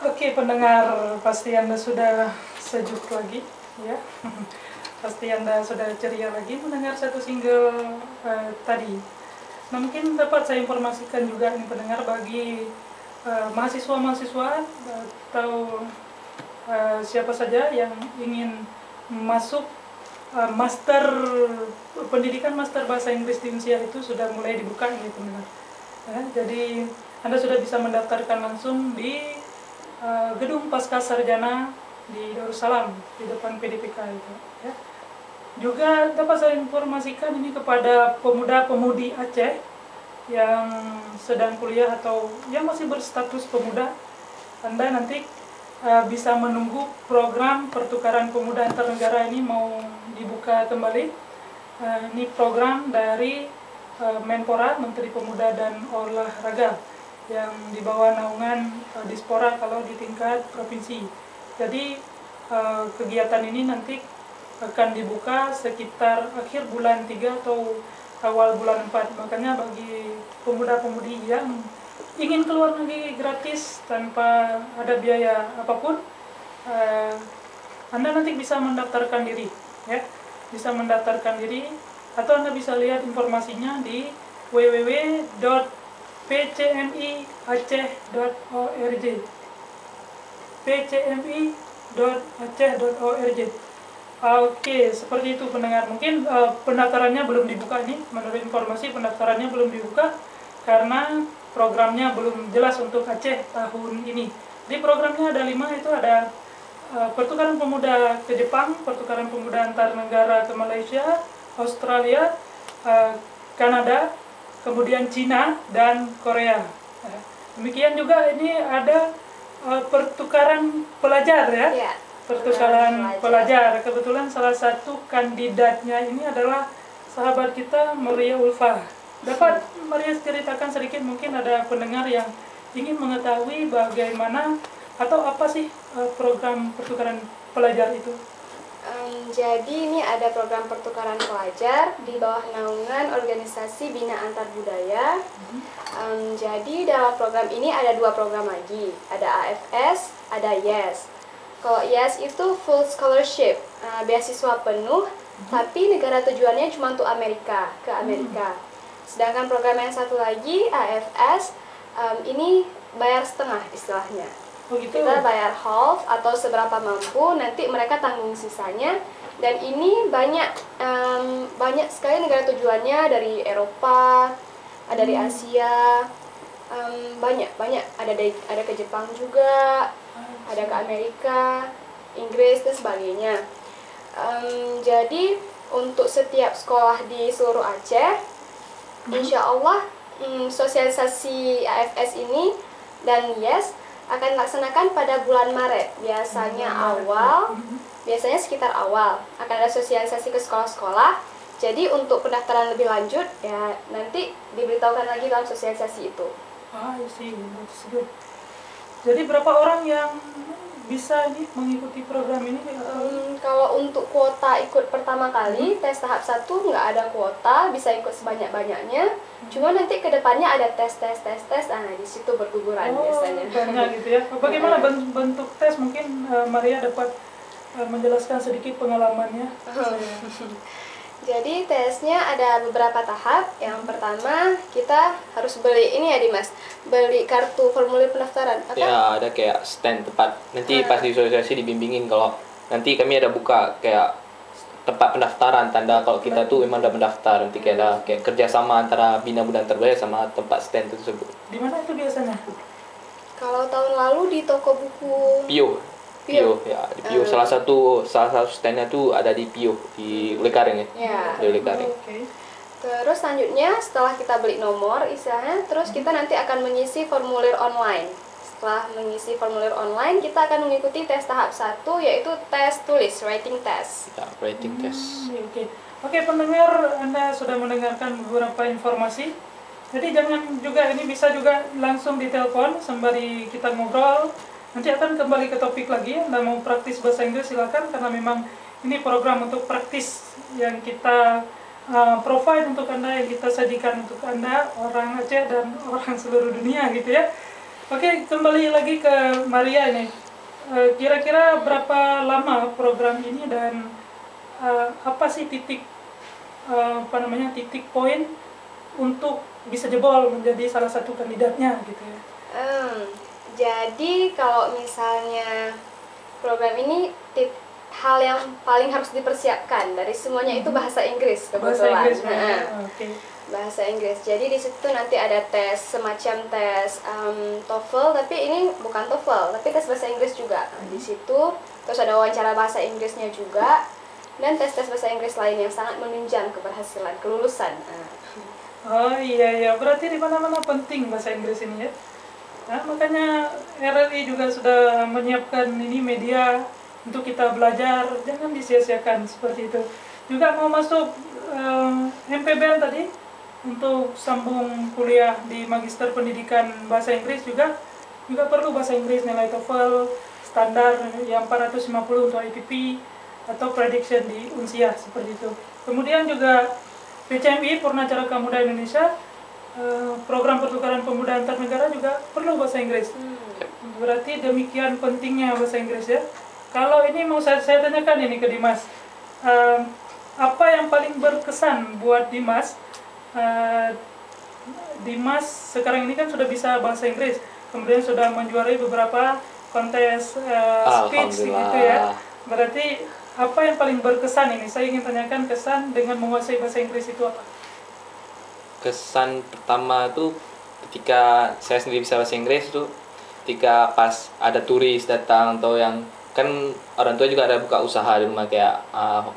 Oke pendengar, pasti Anda sudah sejuk lagi ya. Pasti Anda sudah ceria lagi mendengar satu single tadi. Nah mungkin dapat saya informasikan juga nih pendengar bagi mahasiswa-mahasiswa atau siapa saja yang ingin masuk master pendidikan master bahasa Inggris di Unsia itu sudah mulai dibuka nih pendengar. Ya, jadi Anda sudah bisa mendaftarkan langsung di gedung pasca sarjana di Darussalam di depan PDPK itu. Ya. Juga dapat saya informasikan ini kepada pemuda-pemudi Aceh yang sedang kuliah atau yang masih berstatus pemuda. Anda nanti bisa menunggu program pertukaran pemuda antar negara ini mau dibuka kembali. Ini program dari Menpora, Menteri Pemuda dan Olahraga, yang di bawah naungan Dispora kalau di tingkat provinsi. Jadi kegiatan ini nanti akan dibuka sekitar akhir bulan 3 atau awal bulan 4. Makanya bagi pemuda-pemudi yang ingin keluar negeri gratis tanpa ada biaya apapun, Anda nanti bisa mendaftarkan diri, ya. Bisa mendaftarkan diri atau Anda bisa lihat informasinya di www.pcmiaceh.org pcmi.aceh.org. Oke, seperti itu pendengar. Mungkin pendaftarannya belum dibuka nih, menurut informasi pendaftarannya belum dibuka karena programnya belum jelas untuk Aceh tahun ini. Di programnya ada 5, itu ada pertukaran pemuda ke Jepang, pertukaran pemuda antar negara ke Malaysia, Australia, Kanada, kemudian Cina dan Korea. Demikian juga ini ada pertukaran pelajar ya. Ya, pertukaran pelajar. Kebetulan salah satu kandidatnya ini adalah sahabat kita Maria Ulfa. Dapat Maria ceritakan sedikit, mungkin ada pendengar yang ingin mengetahui bagaimana atau apa sih program pertukaran pelajar itu? Jadi ini ada program pertukaran pelajar di bawah naungan organisasi Bina Antar Budaya. Jadi dalam program ini ada 2 program lagi, ada AFS, ada YES. Kalau YES itu full scholarship, beasiswa penuh, tapi negara tujuannya cuma untuk Amerika, ke Amerika. Sedangkan program yang satu lagi, AFS, ini bayar setengah istilahnya. Oh gitu. Kita bayar half atau seberapa mampu, nanti mereka tanggung sisanya. Dan ini banyak sekali negara tujuannya, dari Eropa, dari Asia, banyak ada ke Jepang juga, ada ke Amerika, Inggris dan sebagainya. Jadi untuk setiap sekolah di seluruh Aceh, insya Allah sosialisasi AFS ini dan YES akan dilaksanakan pada bulan Maret. Biasanya sekitar awal akan ada sosialisasi ke sekolah-sekolah. Jadi untuk pendaftaran lebih lanjut ya nanti diberitahukan lagi dalam sosialisasi itu. Sih, jadi berapa orang yang bisa ini mengikuti program ini? Kalau untuk kuota ikut pertama kali, tes tahap 1 nggak ada kuota, bisa ikut sebanyak-banyaknya. Cuma nanti ke depannya ada tes, nah di situ berguguran biasanya. Banyak gitu ya. Bagaimana bentuk tes? Mungkin Maria dapat menjelaskan sedikit pengalamannya. Jadi tesnya ada beberapa tahap. Yang pertama kita harus beli ini ya Dimas, beli kartu formulir pendaftaran. Ya ada kayak stand tempat. Nanti pas di sosialisasi dibimbingin kalau nanti kami ada buka kayak tempat pendaftaran, tanda kalau kita tuh memang udah mendaftar. Nanti kayak ada kayak kerjasama antara Bina Budaya Terbaya sama tempat stand tersebut. Di mana itu biasanya? Kalau tahun lalu di toko buku Pio ya, di Pio salah satu standnya tuh ada di Pio di Ulekaring ya. Di Ulekaring. Okay. Terus selanjutnya setelah kita beli nomor istilahnya, terus kita nanti akan mengisi formulir online. Setelah mengisi formulir online, kita akan mengikuti tes tahap 1, yaitu tes tulis, writing test. Ya, writing test. Oke, pendengar, Anda sudah mendengarkan beberapa informasi. Jadi jangan juga, ini bisa juga langsung ditelepon sembari kita ngobrol. Nanti akan kembali ke topik lagi. Anda mau praktis bahasa Inggris silakan, karena memang ini program untuk praktis yang kita provide untuk Anda, yang kita sajikan untuk Anda, orang Aceh dan orang seluruh dunia gitu ya. Oke, kembali lagi ke Maria ini. Kira-kira berapa lama program ini dan apa sih titik titik poin untuk bisa jebol menjadi salah satu kandidatnya gitu ya? Jadi kalau misalnya program ini hal yang paling harus dipersiapkan dari semuanya itu bahasa Inggris kebetulan. Bahasa Inggris, oke. Bahasa Inggris. Jadi di situ nanti ada tes semacam tes TOEFL, tapi ini bukan TOEFL, tapi tes bahasa Inggris juga. Di situ terus ada wawancara bahasa Inggrisnya juga dan tes-tes bahasa Inggris lain yang sangat menunjang keberhasilan kelulusan. Oh iya, berarti di mana-mana penting bahasa Inggris ini ya. Nah, makanya RRI juga sudah menyiapkan ini media untuk kita belajar, jangan disia-siakan seperti itu. Juga mau masuk MPBN tadi untuk sambung kuliah di Magister Pendidikan Bahasa Inggris juga perlu bahasa Inggris, nilai TOEFL standar yang 450 untuk IPP atau prediction di Unsia seperti itu. Kemudian juga PCMI Purnacaraka Muda Indonesia program pertukaran pemuda antar negara juga perlu bahasa Inggris. Berarti demikian pentingnya bahasa Inggris ya. Kalau ini mau saya tanyakan ini ke Dimas, apa yang paling berkesan buat Dimas? Dimas sekarang ini kan sudah bisa bahasa Inggris, kemudian sudah menjuarai beberapa kontes speech gitu ya. Berarti apa yang paling berkesan ini? Saya ingin tanyakan kesan dengan menguasai bahasa Inggris itu apa? Kesan pertama tuh ketika saya sendiri bisa bahasa Inggris tuh ketika pas ada turis datang atau yang kan orang tua juga ada buka usaha di rumah kayak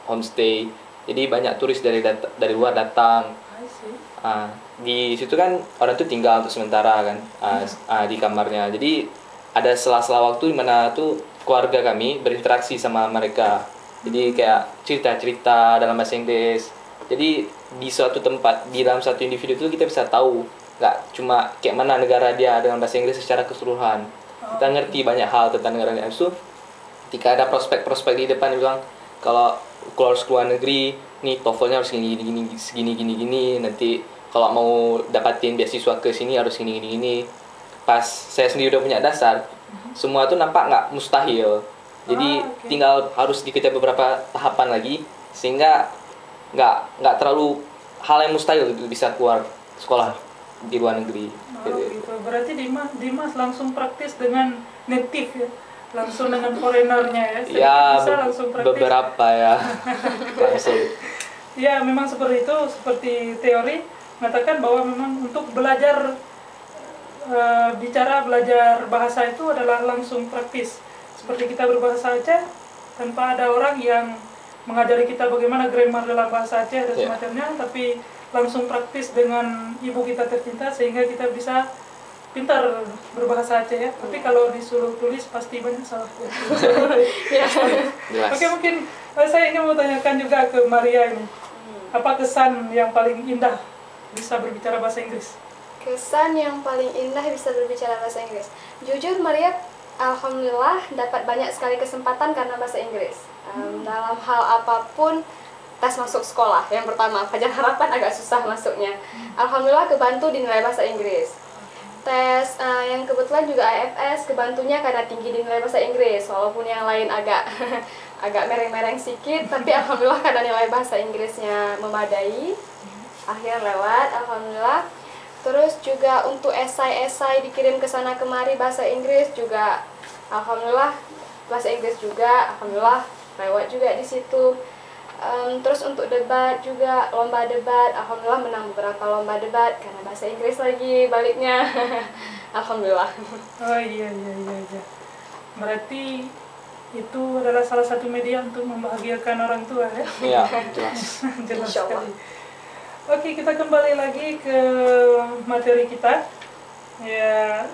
homestay, jadi banyak turis dari luar datang. Di situ kan orang tuh tinggal untuk sementara kan di kamarnya, jadi ada sela-sela waktu di mana tuh keluarga kami berinteraksi sama mereka, jadi kayak cerita-cerita dalam bahasa Inggris. Jadi di suatu tempat, di dalam satu individu itu kita bisa tahu nggak cuma kayak mana negara dia dengan bahasa Inggris secara keseluruhan. Kita ngerti banyak hal tentang negara itu. Ketika ada prospek-prospek di depan dia bilang kalau keluar negeri nih TOEFL-nya harus gini, nanti kalau mau dapatin beasiswa ke sini harus gini. Pas saya sendiri udah punya dasar, semua itu nampak nggak mustahil. Jadi tinggal harus dikejar beberapa tahapan lagi sehingga nggak terlalu hal yang mustahil bisa keluar sekolah di luar negeri. Gitu. Berarti Dimas langsung praktis dengan native ya, langsung dengan foreignernya ya. Bisa langsung praktis. Beberapa ya langsung. Ya memang seperti itu, seperti teori mengatakan bahwa memang untuk belajar belajar bahasa itu adalah langsung praktis. Seperti kita berbahasa Aceh tanpa ada orang yang mengajari kita bagaimana grammar dalam bahasa Aceh dan semacamnya, tapi langsung praktis dengan ibu kita tercinta sehingga kita bisa pintar berbahasa Aceh ya. Tapi kalau disuruh tulis pasti banyak salah. Oke, mungkin saya ingin mau tanyakan juga ke Maria ini. Apa kesan yang paling indah bisa berbicara bahasa Inggris? Kesan yang paling indah bisa berbicara bahasa Inggris. Jujur Maria, alhamdulillah dapat banyak sekali kesempatan karena bahasa Inggris. Dalam hal apapun, tes masuk sekolah yang pertama, Fajar Harapan agak susah masuknya. Alhamdulillah kebantu di nilai bahasa Inggris. Tes yang kebetulan juga AFS kebantunya karena tinggi di nilai bahasa Inggris, walaupun yang lain agak agak mereng-mereng sedikit, tapi alhamdulillah karena nilai bahasa Inggrisnya memadai, akhirnya lewat, alhamdulillah. Terus juga untuk esai-esai dikirim ke sana kemari bahasa Inggris juga, alhamdulillah bahasa Inggris juga, alhamdulillah lewat juga di situ. Terus untuk debat juga, lomba debat, alhamdulillah menang beberapa lomba debat karena bahasa Inggris lagi baliknya. Alhamdulillah. Oh iya. Berarti itu adalah salah satu media untuk membahagiakan orang tua ya? Iya, jelas. Jelas sekali. Oke, kita kembali lagi ke materi kita. Ya,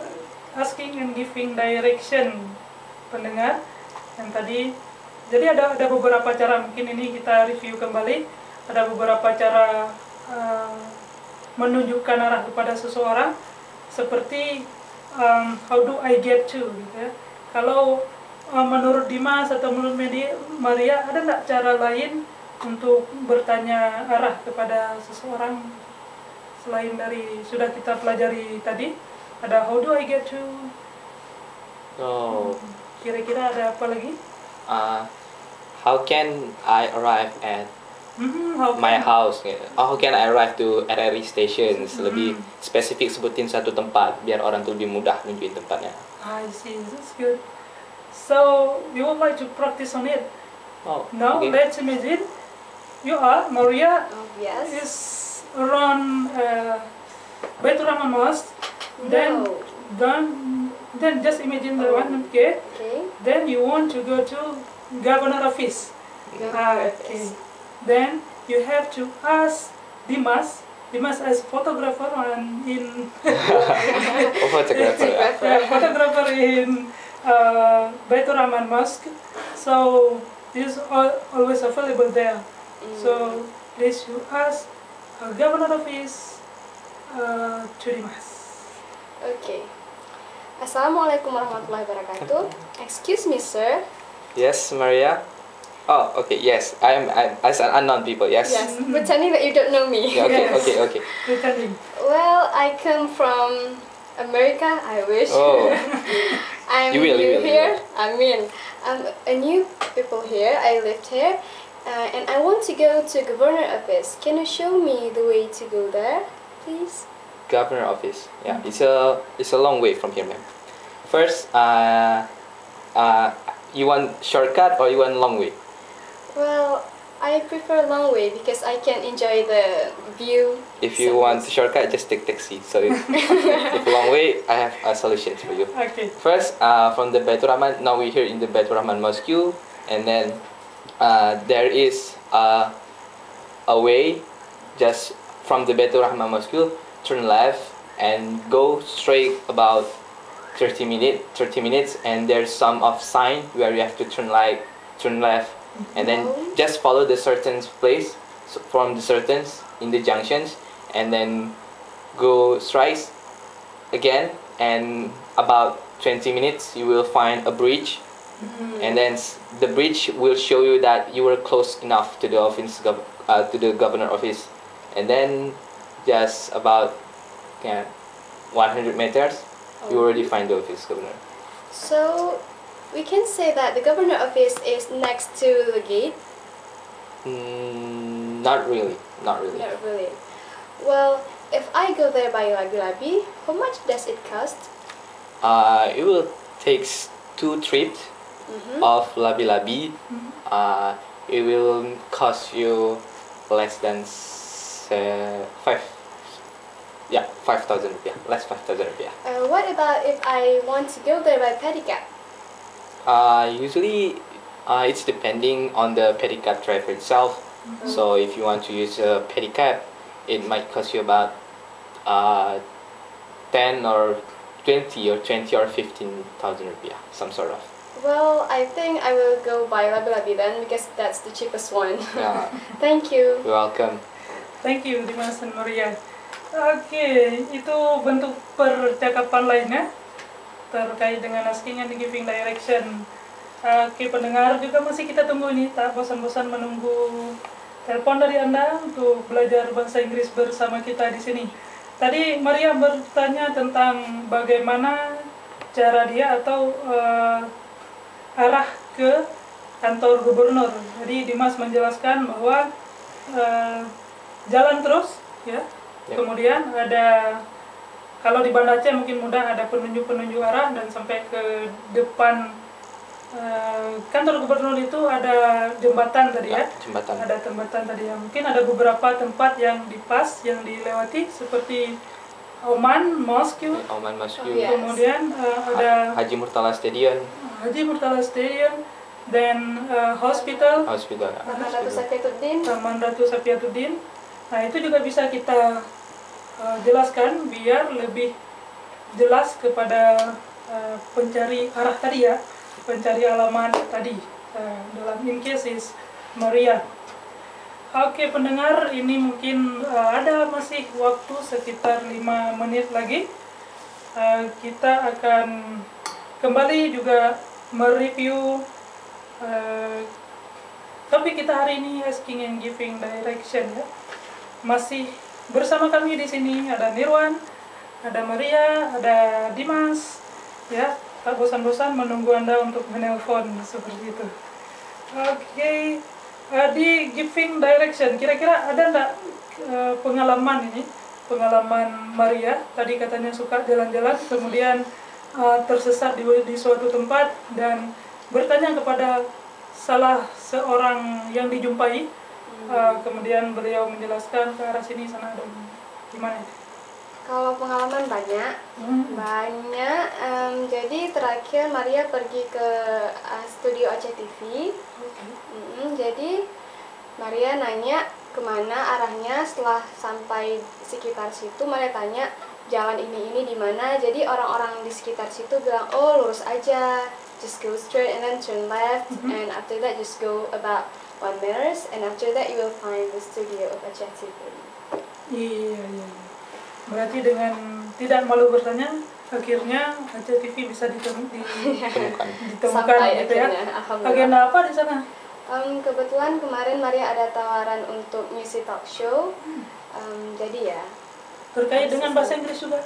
asking and giving direction pendengar yang tadi. Jadi ada beberapa cara, mungkin ini kita review kembali. Ada beberapa cara menunjukkan arah kepada seseorang, seperti how do I get to gitu ya. Kalau menurut Dimas atau menurut Maria, ada nggak cara lain untuk bertanya arah kepada seseorang selain dari sudah kita pelajari tadi? Ada how do I get to. Oh, Kira-kira ada apa lagi? how can I arrive at How my can- house? How can I arrive to RRI stations? Lebih spesifik sebutin satu tempat biar orang tuh lebih mudah nunjukin tempatnya. I see, that's good. So, you would like to practice on it? Oh, Now, okay. let's imagine you are, Maria Oh, yes. is around Baitur Rahman Mosque. Then, No. then just imagine the one, okay? Okay. Then you want to go to Governor Office. Okay. Then you have to ask Dimas as photographer and in Oh, photographer. photographer in Baitur Rahman Mosque. So this is always available there. So please you ask Governor Office to Dimas. Okay. Assalamualaikum warahmatullahi wabarakatuh. Excuse me, sir. Yes, Maria. Oh, okay. Yes, I'm as an unknown people. Yes. Yes, pretending that you don't know me. Yeah, okay, Yes. okay. Pretending. Well, I come from America, I wish. Oh, I'm You will, new you will. here. I mean, I'm a new people here. I lived here. And I want to go to Governor Office. Can you show me the way to go there, please? Governor Office. Yeah, it's a long way from here, ma'am. First, you want shortcut or you want long way? Well, I prefer long way because I can enjoy the view. If you want shortcut, just take taxi. So if long way, I have a solution for you. Okay. First, from the Baitur Rahman, now we're here in the Baitur Rahman Mosque, and then there is a way just from the Baitur Rahman Mosque, turn left and go straight about 30 minutes, and there's some of sign where you have to turn left, and then just follow the certain place from the certain in the junctions, and then go straight again, and about 20 minutes you will find a bridge, and then the bridge will show you that you were close enough to the office to the governor office, and then just about 100 meters you already find the office governor. So, we can say that the Governor Office is next to the gate. Not really. Not really. Well, if I go there by labi-labi, how much does it cost? It will take 2 trips of labi-labi. It will cost you less than 5,000 rupiah. Less 5,000 rupiah. What about if I want to go there by pedicab? Usually, it's depending on the pedicab driver itself. So if you want to use a pedicab, it might cost you about 10 or 20 or 15,000 rupiah, some sort of. Well, I think I will go by labi-labi then because that's the cheapest one. Yeah. Thank you. You're welcome. Thank you Dimas dan Maria. Oke, itu bentuk percakapan lainnya terkait dengan asking and giving direction. Oke, pendengar juga masih kita tunggu ini, tak bosan-bosan menunggu telepon dari Anda untuk belajar bahasa Inggris bersama kita di sini. Tadi Maria bertanya tentang bagaimana cara dia atau arah ke kantor gubernur. Jadi Dimas menjelaskan bahwa jalan terus, ya. Kemudian ada, kalau di Banda Aceh mungkin mudah, ada penunjuk-penunjuk arah dan sampai ke depan kantor gubernur itu ada jembatan tadi ya. Jembatan. Ada jembatan tadi ya. Mungkin ada beberapa tempat yang dipas, yang dilewati seperti Oman Mosque. Oman Mosque. Yes. Kemudian ada Haji Murtala Stadium. dan hospital. Taman Ratu Safiatuddin. Taman Ratu Safiatuddin. Nah, itu juga bisa kita jelaskan biar lebih jelas kepada pencari arah tadi ya, pencari alamat tadi dalam in cases Maria. Oke pendengar, ini mungkin ada masih waktu sekitar 5 menit lagi. Kita akan kembali juga mereview topik kita hari ini, asking and giving direction ya. Masih bersama kami di sini ada Nirwan, ada Maria, ada Dimas, ya. Tak bosan-bosan menunggu Anda untuk menelpon seperti itu. Oke, di giving direction, kira-kira ada enggak pengalaman ini? Pengalaman Maria, tadi katanya suka jalan-jalan, kemudian tersesat di suatu tempat dan bertanya kepada salah seorang yang dijumpai, kemudian beliau menjelaskan ke arah sini, sana, ada gimana itu? Kalau pengalaman banyak, jadi terakhir Maria pergi ke studio ACTV. Jadi Maria nanya kemana arahnya. Setelah sampai sekitar situ, Maria tanya jalan ini di mana. Jadi orang-orang di sekitar situ bilang, oh lurus aja, just go straight and then turn left, and after that just go about 1 meters, and after that you will find the studio of ACTV. Iya. Berarti dengan tidak malu bertanya, akhirnya ACTV bisa ditemukan Sampai gitu ya. akhirnya, alhamdulillah. Agenda apa di sana? Kebetulan kemarin Maria ada tawaran untuk ngisi talk show. Jadi ya. Terkait dengan bahasa Inggris juga?